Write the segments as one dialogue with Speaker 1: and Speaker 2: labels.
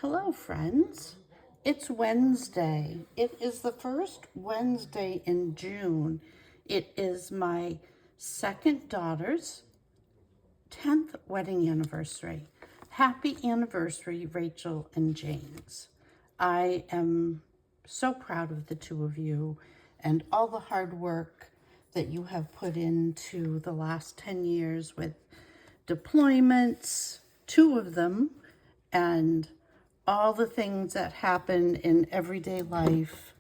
Speaker 1: Hello, friends. It's Wednesday. It is the first Wednesday in June. It is my second daughter's 10th wedding anniversary. Happy anniversary, Rachel and James. I am so proud of the two of you and all the hard work that you have put into the last 10 years with deployments, two of them, and all the things that happen in everyday life.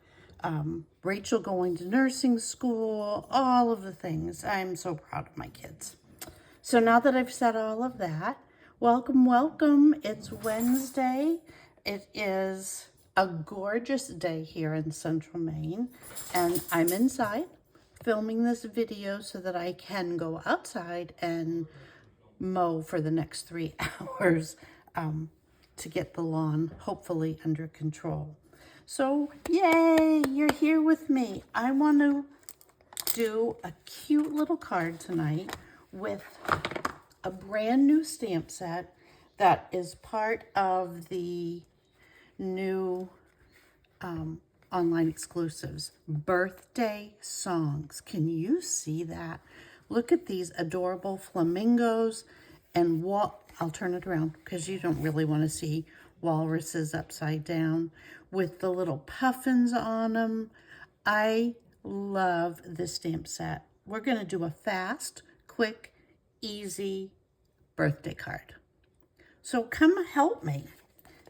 Speaker 1: Rachel going to nursing school, all of the things. I'm so proud of my kids. So now that I've said all of that, welcome, welcome. It's Wednesday. It is a gorgeous day here in Central Maine, and I'm inside filming this video so that I can go outside and mow for the next 3 hours to get the lawn hopefully under control. So yay, you're here with me. I want to do a cute little card tonight with a brand new stamp set that is part of the new online exclusives, birthday songs. Can you see that? Look at these adorable flamingos and I'll turn it around because you don't really want to see walruses upside down with the little puffins on them. I love this stamp set. We're going to do a fast, quick, easy birthday card. So come help me.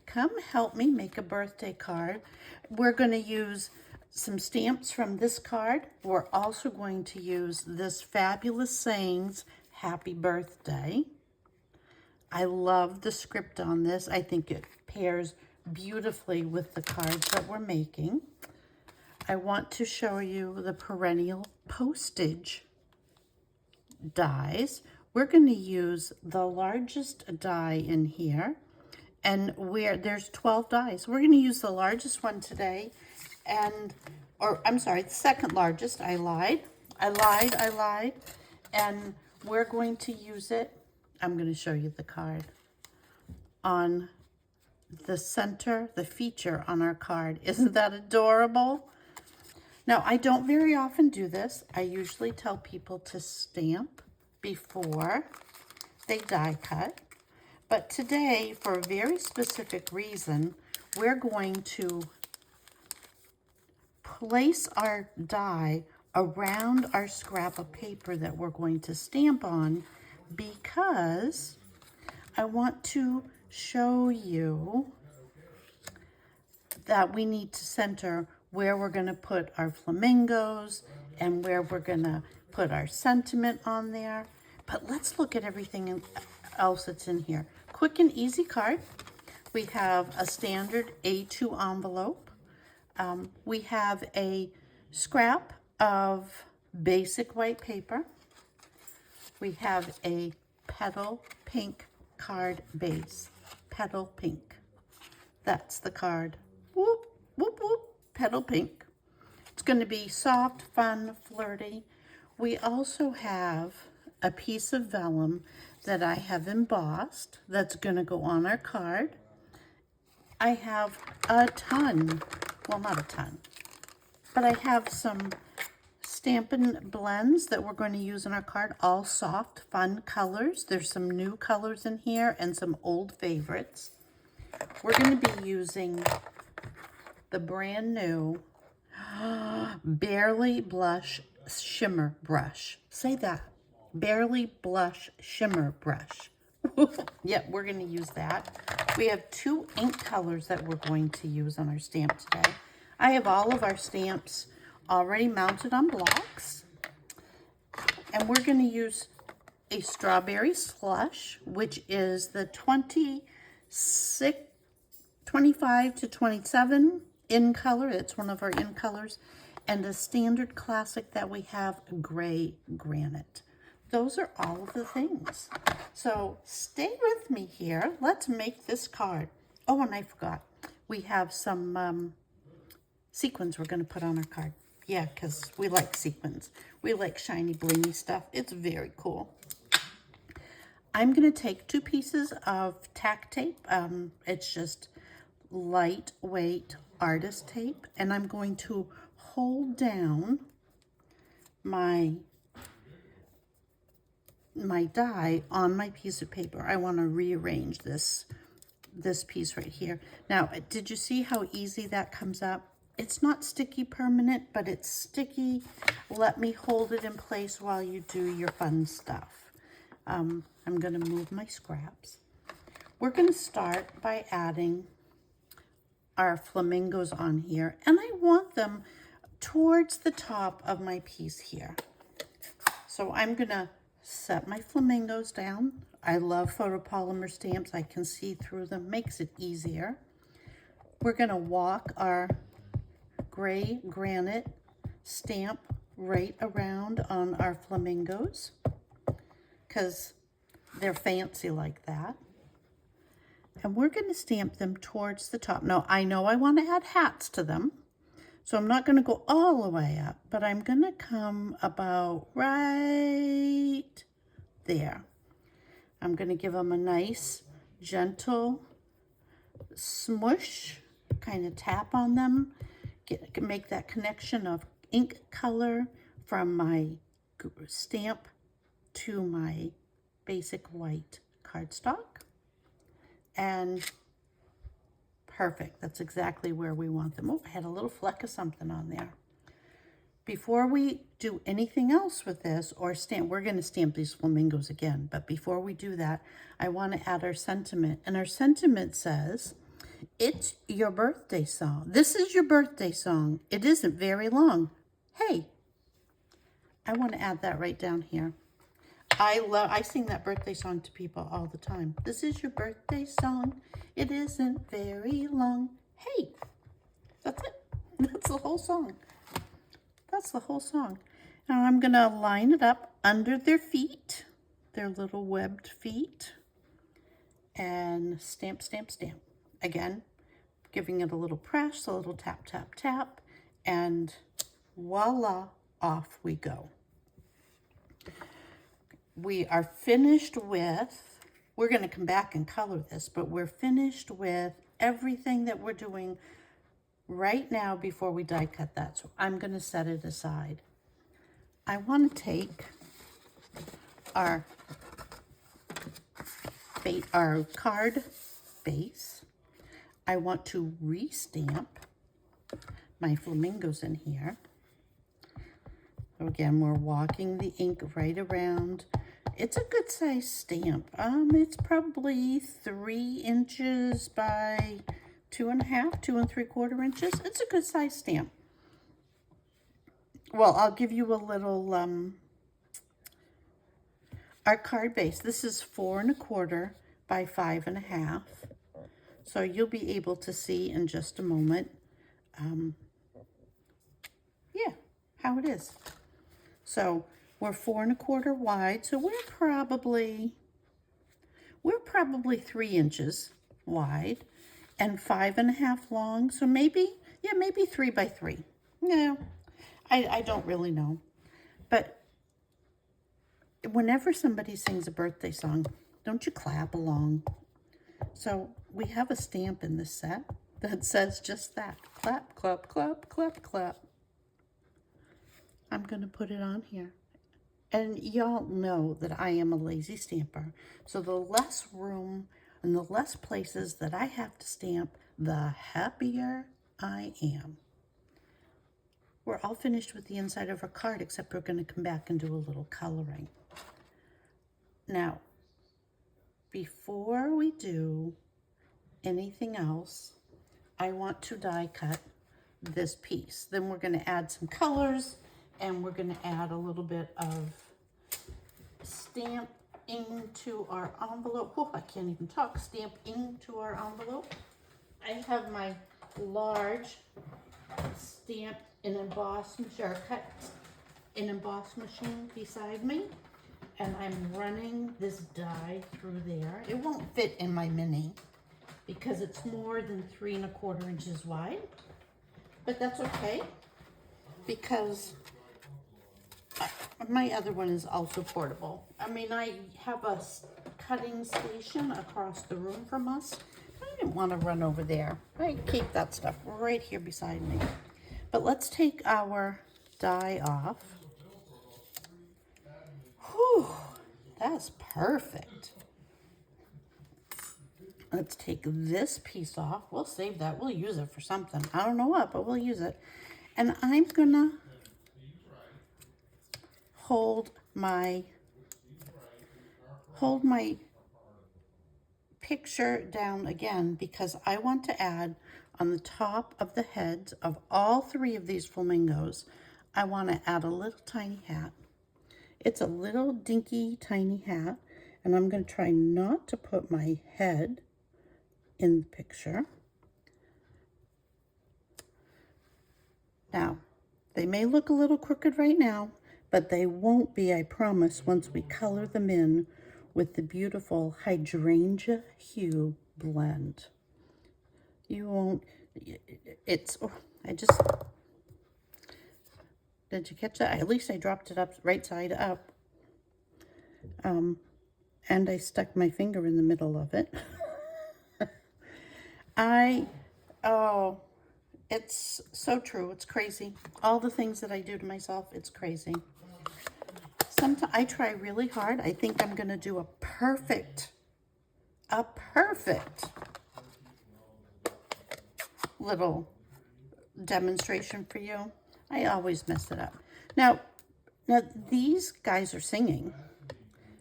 Speaker 1: Come help me make a birthday card. We're going to use some stamps from this card. We're also going to use this Fabulous Sayings Happy Birthday. I love the script on this. I think it pairs beautifully with the cards that we're making. I want to show you the perennial postage dies. We're going to use the largest die in here, and there's 12 dies. We're going to use the largest one today, I'm sorry, the second largest. I lied. And we're going to use it. I'm going to show you the card on the center, the feature on our card. Isn't that adorable? Now, I don't very often do this. I usually tell people to stamp before they die cut. But today, for a very specific reason, we're going to place our die around our scrap of paper that we're going to stamp on because I want to show you that we need to center where we're going to put our flamingos and where we're going to put our sentiment on there. But let's look at everything else that's in here. Quick and easy card. We have a standard A2 envelope. We have a scrap of basic white paper. We have a petal pink card base. Petal pink. That's the card. Whoop, whoop, whoop. Petal pink. It's going to be soft, fun, flirty. We also have a piece of vellum that I have embossed that's going to go on our card. I have a ton, well, not a ton, but I have some Stampin' Blends that we're going to use in our card, all soft, fun colors. There's some new colors in here and some old favorites. We're going to be using the brand new Barely Blush Shimmer Brush. Say that. Barely Blush Shimmer Brush. Yep, we're going to use that. We have 2 ink colors that we're going to use on our stamp today. I have all of our stamps already mounted on blocks. And we're going to use a Strawberry Slush, which is the 25 to 27 in color. It's one of our in colors. And a standard classic that we have, Gray Granite. Those are all of the things. So stay with me here. Let's make this card. Oh, and I forgot. We have some sequins we're going to put on our card. Yeah, because we like sequins. We like shiny, blingy stuff. It's very cool. I'm going to take 2 pieces of tack tape. It's just lightweight artist tape, and I'm going to hold down my die on my piece of paper. I want to rearrange this piece right here. Now, did you see how easy that comes up? It's not sticky permanent, but it's sticky. Let me hold it in place while you do your fun stuff. I'm going to move my scraps. We're going to start by adding our flamingos on here, and I want them towards the top of my piece here. So I'm going to set my flamingos down. I love photopolymer stamps. I can see through them, makes it easier. We're going to walk our gray granite stamp right around on our flamingos because they're fancy like that. And we're going to stamp them towards the top. Now, I know I want to add hats to them, so I'm not going to go all the way up, but I'm going to come about right there. I'm going to give them a nice, gentle smush, kind of tap on them, make that connection of ink color from my stamp to my basic white cardstock. And perfect, that's exactly where we want them. Oh, I had a little fleck of something on there. Before we do anything else with this or stamp, we're going to stamp these flamingos again, but before we do that, I want to add our sentiment. And our sentiment says, it's your birthday song. This is your birthday song. It isn't very long. Hey, I want to add that right down here. I sing that birthday song to people all the time. This is your birthday song. It isn't very long. Hey, that's it. That's the whole song. That's the whole song. Now I'm going to line it up under their feet, their little webbed feet, and stamp, stamp, stamp. Again, giving it a little press, a little tap, tap, tap, and voila, off we go. We are finished with, we're going to come back and color this, but we're finished with everything that we're doing right now before we die cut that. So I'm going to set it aside. I want to take our card base. I want to re-stamp my flamingos in here. So again, we're walking the ink right around. It's a good size stamp. It's probably 3 inches by 2.5, 2 3/4 inches. It's a good size stamp. Well, I'll give you a little, our card base. This is 4 1/4 by 5 1/2. So you'll be able to see in just a moment, yeah, how it is. So we're 4 1/4 wide, so we're probably 3 inches wide and 5 1/2 long. So maybe 3 by 3. No, I don't really know. But whenever somebody sings a birthday song, don't you clap along? So we have a stamp in this set that says just that. Clap, clap, clap, clap, clap. I'm going to put it on here. And y'all know that I am a lazy stamper. So the less room and the less places that I have to stamp, the happier I am. We're all finished with the inside of our card, except we're going to come back and do a little coloring. Now, before we do anything else, I want to die cut this piece. Then we're going to add some colors, and we're going to add a little bit of stamp into our envelope. Oh, I can't even talk. Stamp into our envelope. I have my large stamp and emboss machine, or cut and emboss machine beside me, and I'm running this die through there. It won't fit in my mini because it's more than 3 1/4 inches wide, but that's okay because my other one is also portable. I mean, I have a cutting station across the room from us. didn't want to run over there. I keep that stuff right here beside me. But let's take our die off. Whew, that's perfect. Let's take this piece off. We'll save that. We'll use it for something. I don't know what, but we'll use it. And I'm gonna hold my picture down again because I want to add on the top of the heads of all three of these flamingos, I want to add a little tiny hat. It's a little dinky tiny hat, and I'm going to try not to put my head in the picture. Now, they may look a little crooked right now, but they won't be, I promise, once we color them in with the beautiful hydrangea hue blend. You won't, it's, oh, did you catch that? At least I dropped it up, right side up. And I stuck my finger in the middle of it. Oh, it's so true. It's crazy. All the things that I do to myself, it's crazy. Sometimes I try really hard. I think I'm going to do a perfect little demonstration for you. I always mess it up. Now these guys are singing.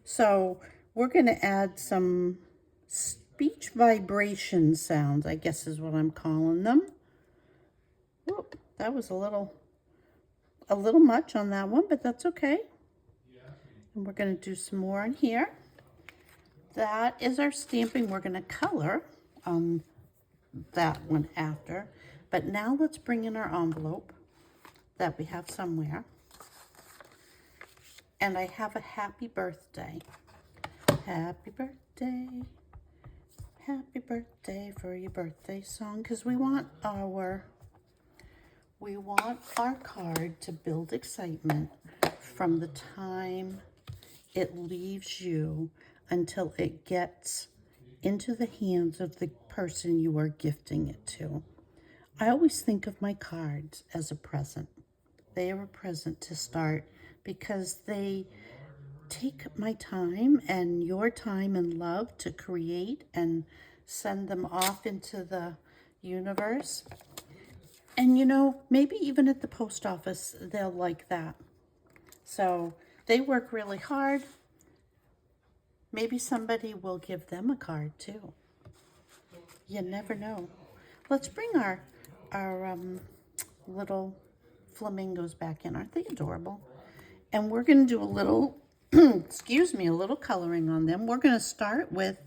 Speaker 1: So we're going to add some speech vibration sounds, I guess is what I'm calling them. Whoop, that was a little much on that one, but that's okay. And we're going to do some more on here. That is our stamping. We're going to color on that one after. But now let's bring in our envelope that we have somewhere. And I have a happy birthday. Happy birthday. Happy birthday for your birthday song. Because we want our card to build excitement from the time it leaves you until it gets into the hands of the person you are gifting it to. I always think of my cards as a present. They are a present to start because they take my time and your time and love to create and send them off into the universe. And you know, maybe even at the post office, they'll like that. So they work really hard. Maybe somebody will give them a card too. You never know. Let's bring our little flamingos back in. Aren't they adorable? And we're going to do a little, excuse me, a little coloring on them. We're going to start with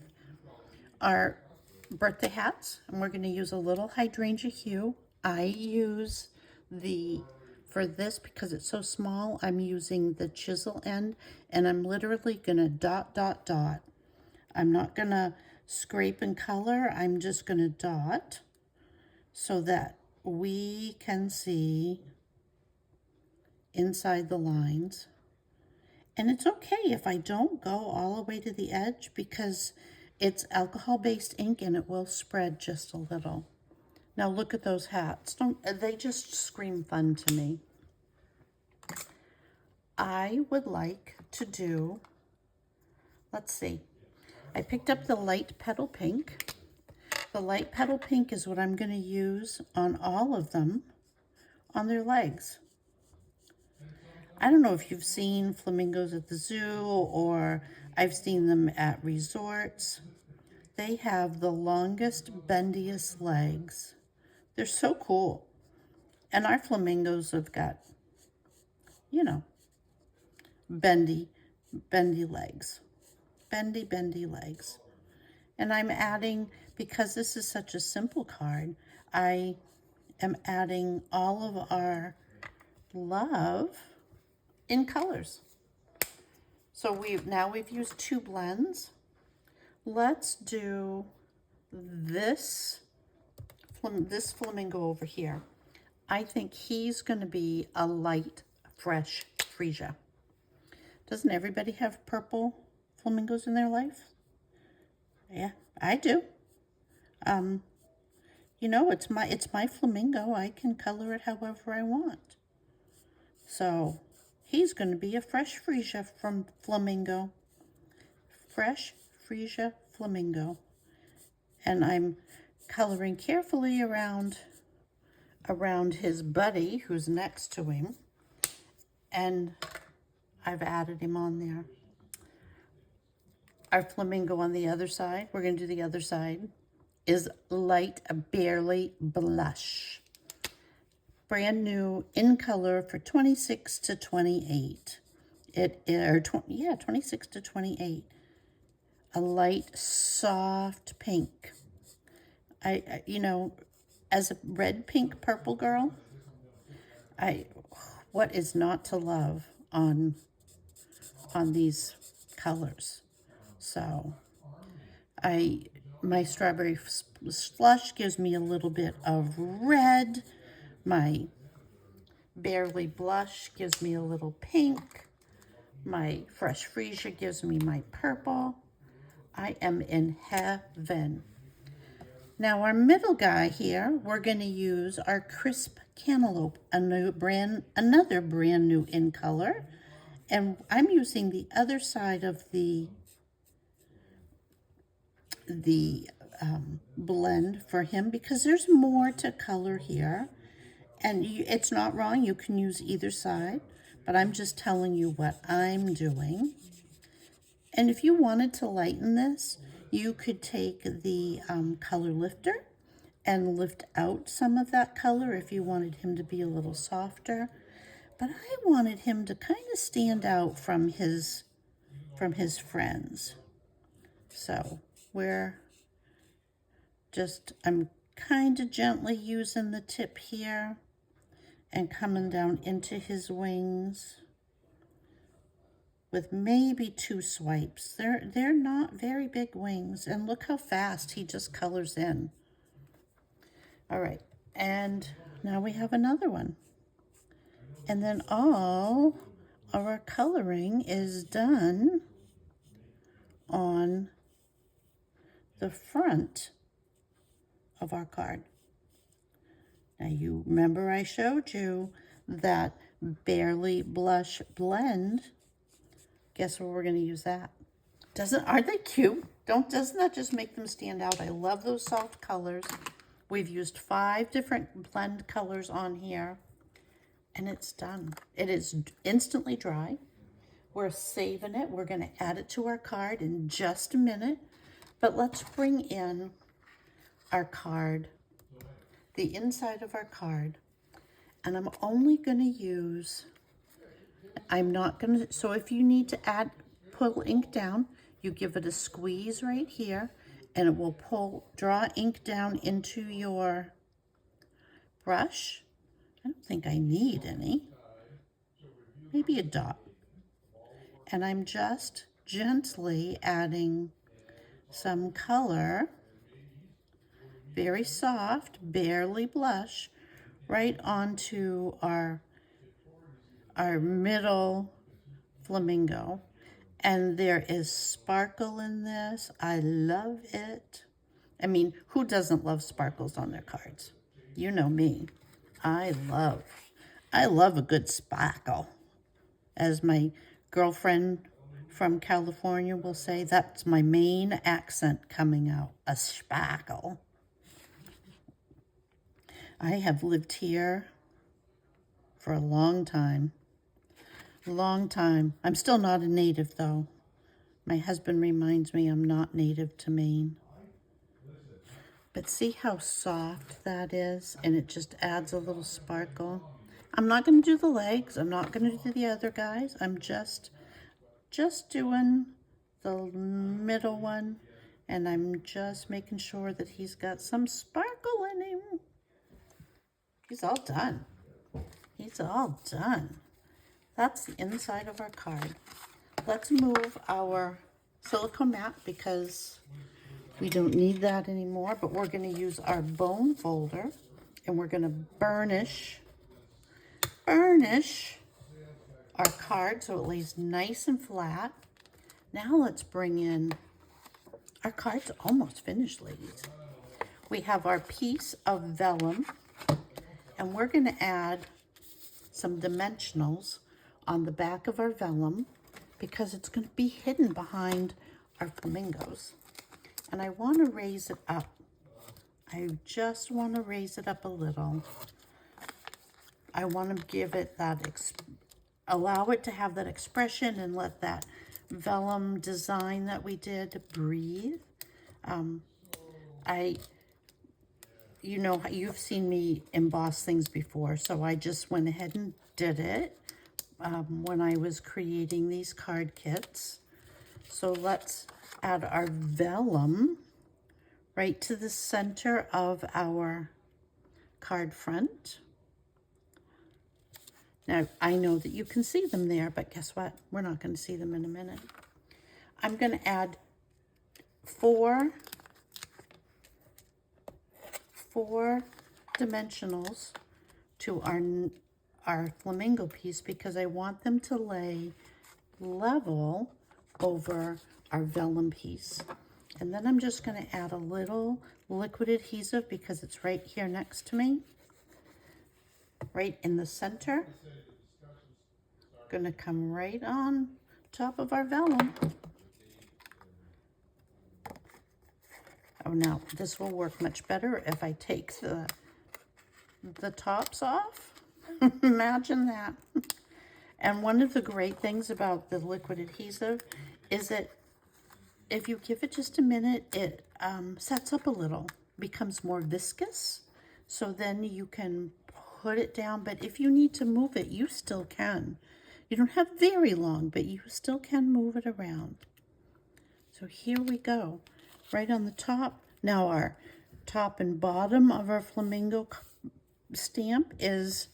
Speaker 1: our birthday hats, and we're going to use a little hydrangea hue. I use for this, because it's so small, I'm using the chisel end, and I'm literally going to dot, dot, dot. I'm not going to scrape and color. I'm just going to dot so that we can see inside the lines. And it's okay if I don't go all the way to the edge because it's alcohol-based ink and it will spread just a little. Now look at those hats. They just scream fun to me. I would like to do, let's see. I picked up the light petal pink. The light petal pink is what I'm going to use on all of them on their legs. I don't know if you've seen flamingos at the zoo or I've seen them at resorts. They have the longest, bendiest legs. They're so cool. And our flamingos have got, you know, bendy legs. Bendy legs. And I'm adding, because this is such a simple card, I am adding all of our love in colors. So we've used 2 blends. Let's do this flamingo over here. I think he's going to be a light, fresh freesia. Doesn't everybody have purple flamingos in their life? Yeah, I do. You know, it's my flamingo. I can color it however I want. So he's going to be a fresh freesia from flamingo. Fresh freesia flamingo. And I'm coloring carefully around his buddy who's next to him. And I've added him on there. Our flamingo on the other side, we're going to do the other side, is Light Barely Blush. Brand new in color for 26 to 28. It is, 26 to 28. A light, soft pink. I you know, as a red, pink, purple girl, what is not to love on these colors? So my strawberry slush gives me a little bit of red. My Barely Blush gives me a little pink. My Fresh Freesia gives me my purple. I am in heaven. Now our middle guy here, we're going to use our Crisp Cantaloupe, another brand new in color. And I'm using the other side of the blend for him because there's more to color here. And it's not wrong, you can use either side, but I'm just telling you what I'm doing. And if you wanted to lighten this, you could take the color lifter and lift out some of that color if you wanted him to be a little softer. But I wanted him to kind of stand out from his friends. So I'm kind of gently using the tip here and coming down into his wings with maybe 2 swipes. They're not very big wings, and look how fast he just colors in. All right, and now we have another one. And then all of our coloring is done on the front of our card. Now you remember I showed you that Barely Blush blend. Guess where we're going to use that? Aren't they cute? Doesn't that just make them stand out? I love those soft colors. We've used 5 different blend colors on here, and it's done. It is instantly dry. We're saving it. We're going to add it to our card in just a minute, but let's bring in our card, the inside of our card, and I'm only going to use, so if you need to pull ink down, you give it a squeeze right here, and it will draw ink down into your brush. I don't think I need any, maybe a dot. And I'm just gently adding some color, very soft, Barely Blush, right onto our middle flamingo. And there is sparkle in this. I love it. I mean, who doesn't love sparkles on their cards? You know me. I love a good sparkle. As my girlfriend from California will say, that's my main accent coming out, a sparkle. I have lived here for a long time. I'm still not a native, though. My husband reminds me I'm not native to Maine. But see how soft that is? And it just adds a little sparkle. I'm not going to do the legs. I'm not going to do the other guys. I'm just doing the middle one. And I'm just making sure that he's got some sparkle in him. He's all done. He's all done. That's the inside of our card. Let's move our silicone mat because we don't need that anymore, but we're going to use our bone folder and we're going to burnish our card so it lays nice and flat. Now let's bring in, our card's almost finished, ladies. we have our piece of vellum, and we're going to add some dimensionals on the back of our vellum because it's going to be hidden behind our flamingos. And I want to raise it up. I just want to raise it up a little. I want to give it that, allow it to have that expression and let that vellum design that we did breathe. You know, you've seen me emboss things before, so I just went ahead and did it when I was creating these card kits. So let's add our vellum right to the center of our card front. Now, I know that you can see them there, but guess what? We're not going to see them in a minute. I'm going to add four dimensionals to our flamingo piece because I want them to lay level over our vellum piece. And then I'm just going to add a little liquid adhesive because it's right here next to me, right in the center. Going to come right on top of our vellum. Oh, now this will work much better if I take the tops off. Imagine that. And one of the great things about the liquid adhesive is that if you give it just a minute, it sets up a little, becomes more viscous. So then you can put it down, but if you need to move it, you still can. You don't have very long, but you still can move it around. So here we go, right on the top. Now our top and bottom of our flamingo stamp is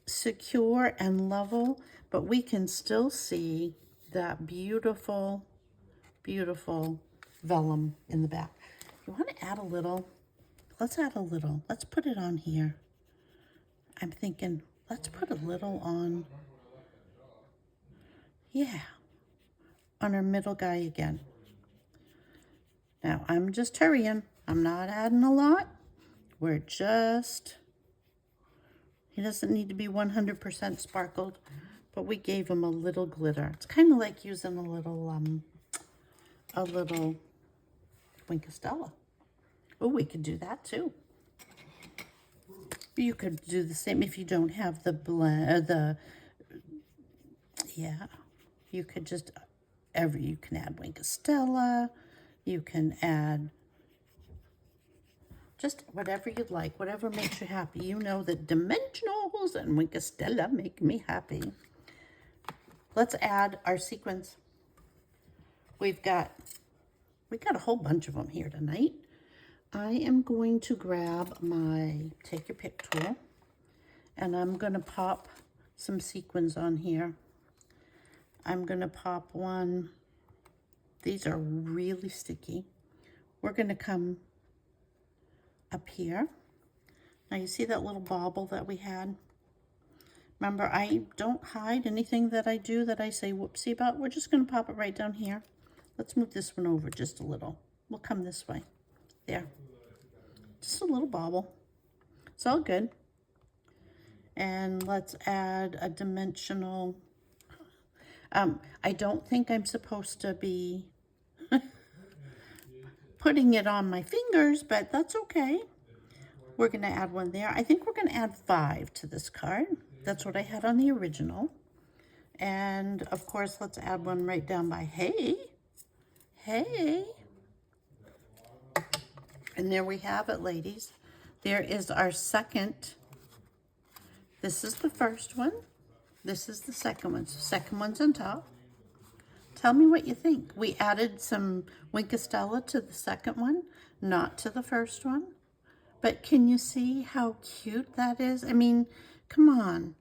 Speaker 1: secure and level, but we can still see that beautiful, beautiful vellum in the back. You want to add a little? Let's add a little. Let's put it on here. I'm thinking, let's put a little on. Yeah, on our middle guy again. Now, I'm just hurrying. I'm not adding a lot. We're just, he doesn't need to be 100% sparkled, but we gave him a little glitter. It's kind of like using a little Wink of Stella. Oh, we could do that too. You could do the same if you don't have the blend, yeah. You could just, you can add Wink of Stella. You can add just whatever you'd like, whatever makes you happy. You know that dimensionals and Wink of Stella make me happy. Let's add our sequins. We got a whole bunch of them here tonight. I am going to grab my take your pick tool and I'm going to pop some sequins on here. I'm going to pop one. These are really sticky. We're going to come up here. Now you see that little bauble that we had? Remember, I don't hide anything that I do that I say whoopsie about. We're just going to pop it right down here. Let's move this one over just a little. We'll come this way. There. Just a little bauble. It's all good. And let's add a dimensional. I don't think I'm supposed to be putting it on my fingers, but that's okay. We're going to add one there. I think we're going to add 5 to this card. That's what I had on the original. And of course, let's add one right down by hey. Hey. And there we have it, ladies. There is our second. This is the first one. This is the second one. So second one's on top. Tell me what you think. We added some Wink of Stella to the second one, not to the first one. But can you see how cute that is? I mean, come on.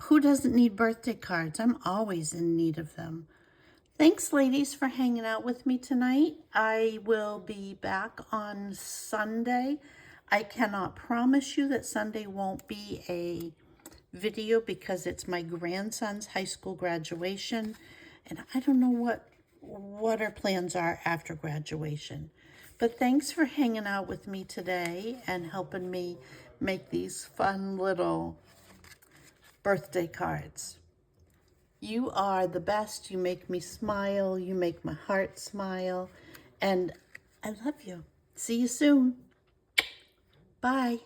Speaker 1: Who doesn't need birthday cards? I'm always in need of them. Thanks, ladies, for hanging out with me tonight. I will be back on Sunday. I cannot promise you that Sunday won't be a video because it's my grandson's high school graduation. And I don't know what our plans are after graduation. But thanks for hanging out with me today and helping me make these fun little birthday cards. You are the best. You make me smile. You make my heart smile. And I love you. See you soon. Bye.